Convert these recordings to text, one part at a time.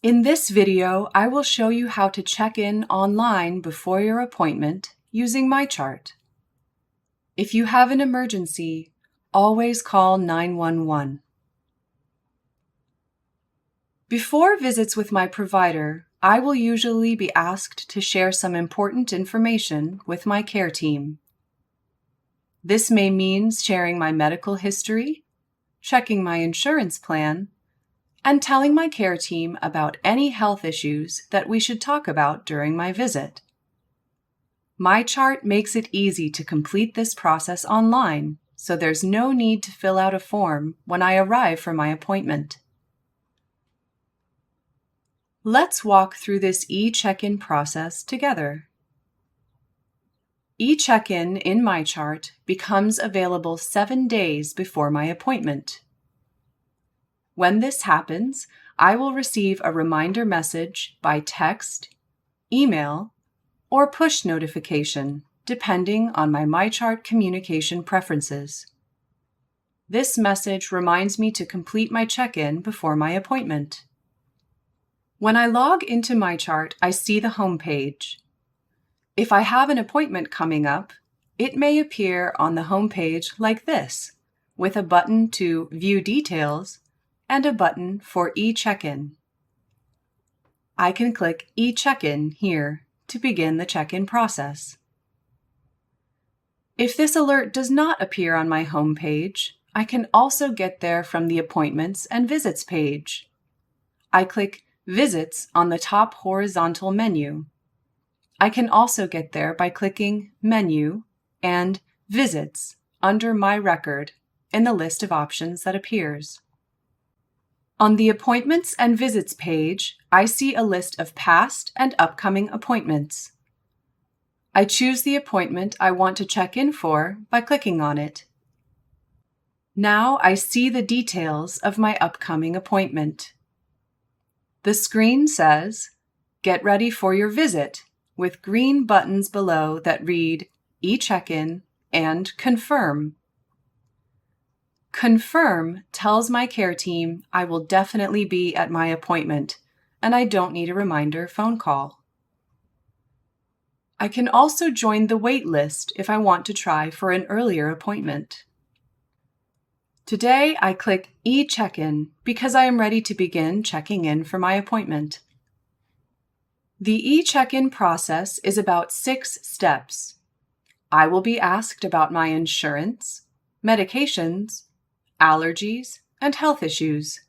In this video, I will show you how to check in online before your appointment using MyChart. If you have an emergency, always call 911. Before visits with my provider, I will usually be asked to share some important information with my care team. This may mean sharing my medical history, checking my insurance plan, and telling my care team about any health issues that we should talk about during my visit. MyChart makes it easy to complete this process online, so there's no need to fill out a form when I arrive for my appointment. Let's walk through this eCheck-in process together. eCheck-in in MyChart becomes available 7 days before my appointment. When this happens, I will receive a reminder message by text, email, or push notification, depending on my MyChart communication preferences. This message reminds me to complete my check-in before my appointment. When I log into MyChart, I see the home page. If I have an appointment coming up, it may appear on the home page like this, with a button to view details and a button for eCheck-in. I can click eCheck-in here to begin the check-in process. If this alert does not appear on my home page, I can also get there from the Appointments and Visits page. I click Visits on the top horizontal menu. I can also get there by clicking Menu and Visits under My Record in the list of options that appears. On the Appointments and Visits page, I see a list of past and upcoming appointments. I choose the appointment I want to check in for by clicking on it. Now I see the details of my upcoming appointment. The screen says, "Get ready for your visit," with green buttons below that read eCheck-in and Confirm. Confirm tells my care team I will definitely be at my appointment, and I don't need a reminder phone call. I can also join the wait list if I want to try for an earlier appointment. Today, I click eCheck-in because I am ready to begin checking in for my appointment. The eCheck-in process is about 6 steps. I will be asked about my insurance, medications, allergies, and health issues.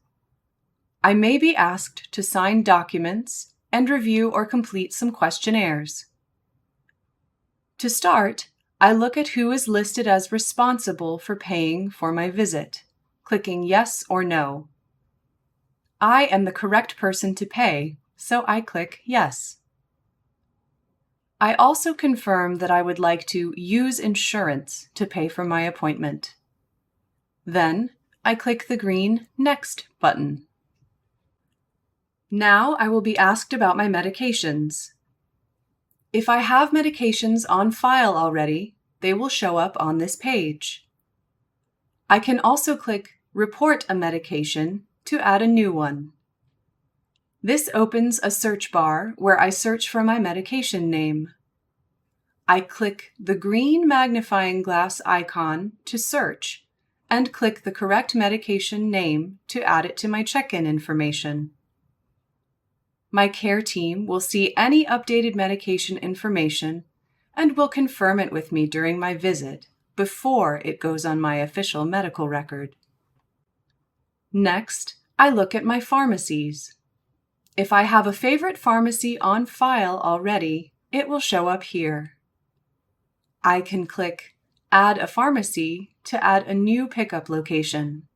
I may be asked to sign documents and review or complete some questionnaires. To start, I look at who is listed as responsible for paying for my visit, clicking yes or no. I am the correct person to pay, so I click yes. I also confirm that I would like to use insurance to pay for my appointment. Then, I click the green Next button. Now I will be asked about my medications. If I have medications on file already, they will show up on this page. I can also click Report a medication to add a new one. This opens a search bar where I search for my medication name. I click the green magnifying glass icon to search and click the correct medication name to add it to my check-in information. My care team will see any updated medication information and will confirm it with me during my visit before it goes on my official medical record. Next, I look at my pharmacies. If I have a favorite pharmacy on file already, it will show up here. I can click Add a Pharmacy to add a new pickup location.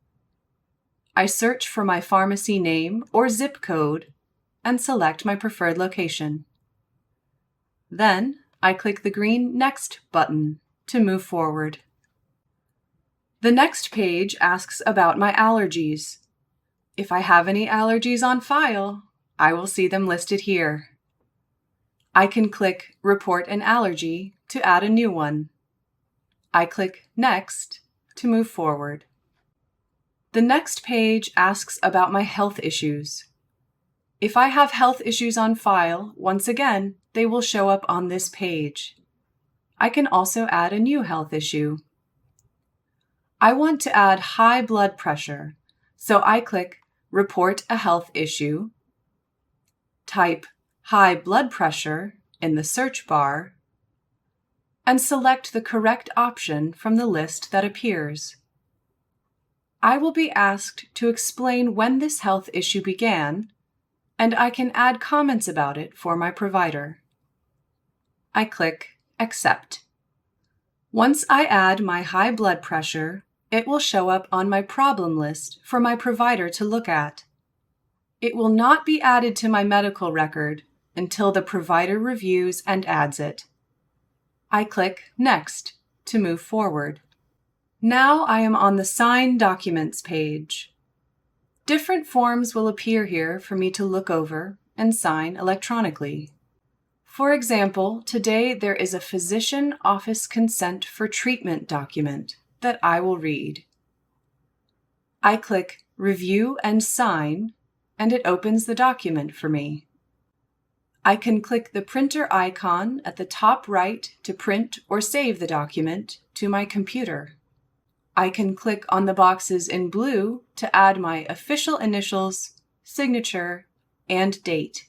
I search for my pharmacy name or zip code and select my preferred location. Then, I click the green Next button to move forward. The next page asks about my allergies. If I have any allergies on file, I will see them listed here. I can click Report an Allergy to add a new one. I click Next to move forward. The next page asks about my health issues. If I have health issues on file, once again, they will show up on this page. I can also add a new health issue. I want to add high blood pressure, so I click Report a Health Issue, type high blood pressure in the search bar, and select the correct option from the list that appears. I will be asked to explain when this health issue began, and I can add comments about it for my provider. I click Accept. Once I add my high blood pressure, it will show up on my problem list for my provider to look at. It will not be added to my medical record until the provider reviews and adds it. I click Next to move forward. Now I am on the Sign Documents page. Different forms will appear here for me to look over and sign electronically. For example, today there is a physician office consent for treatment document that I will read. I click Review and Sign, and it opens the document for me. I can click the printer icon at the top right to print or save the document to my computer. I can click on the boxes in blue to add my official initials, signature, and date.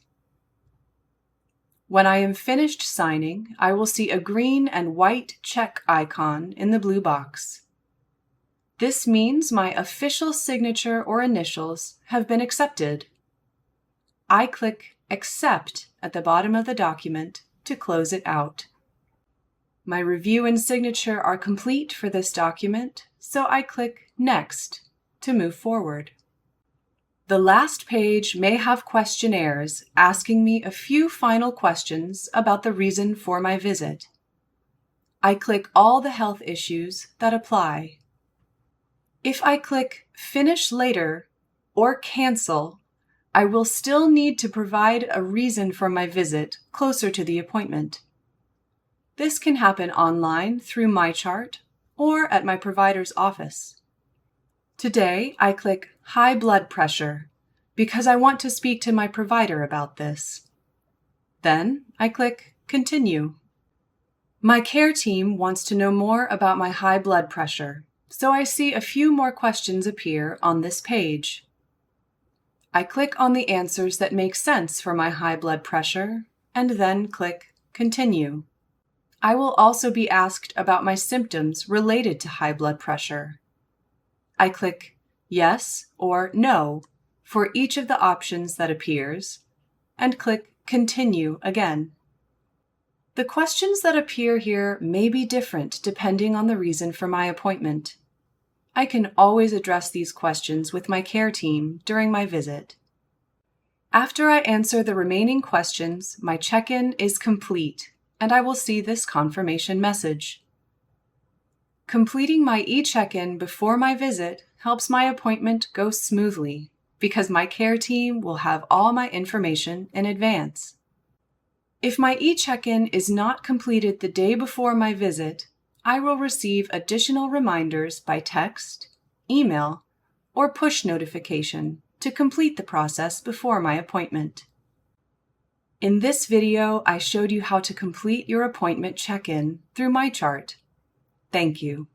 When I am finished signing, I will see a green and white check icon in the blue box. This means my official signature or initials have been accepted. I click Accept at the bottom of the document to close it out. My review and signature are complete for this document, so I click Next to move forward. The last page may have questionnaires asking me a few final questions about the reason for my visit. I click all the health issues that apply. If I click Finish Later or Cancel, I will still need to provide a reason for my visit closer to the appointment. This can happen online through MyChart or at my provider's office. Today, I click High Blood Pressure because I want to speak to my provider about this. Then I click Continue. My care team wants to know more about my high blood pressure, so I see a few more questions appear on this page. I click on the answers that make sense for my high blood pressure and then click Continue. I will also be asked about my symptoms related to high blood pressure. I click Yes or No for each of the options that appears and click Continue again. The questions that appear here may be different depending on the reason for my appointment. I can always address these questions with my care team during my visit. After I answer the remaining questions, my check-in is complete, and I will see this confirmation message. Completing my eCheck-in before my visit helps my appointment go smoothly because my care team will have all my information in advance. If my eCheck-in is not completed the day before my visit, I will receive additional reminders by text, email, or push notification to complete the process before my appointment. In this video, I showed you how to complete your appointment check-in through MyChart. Thank you.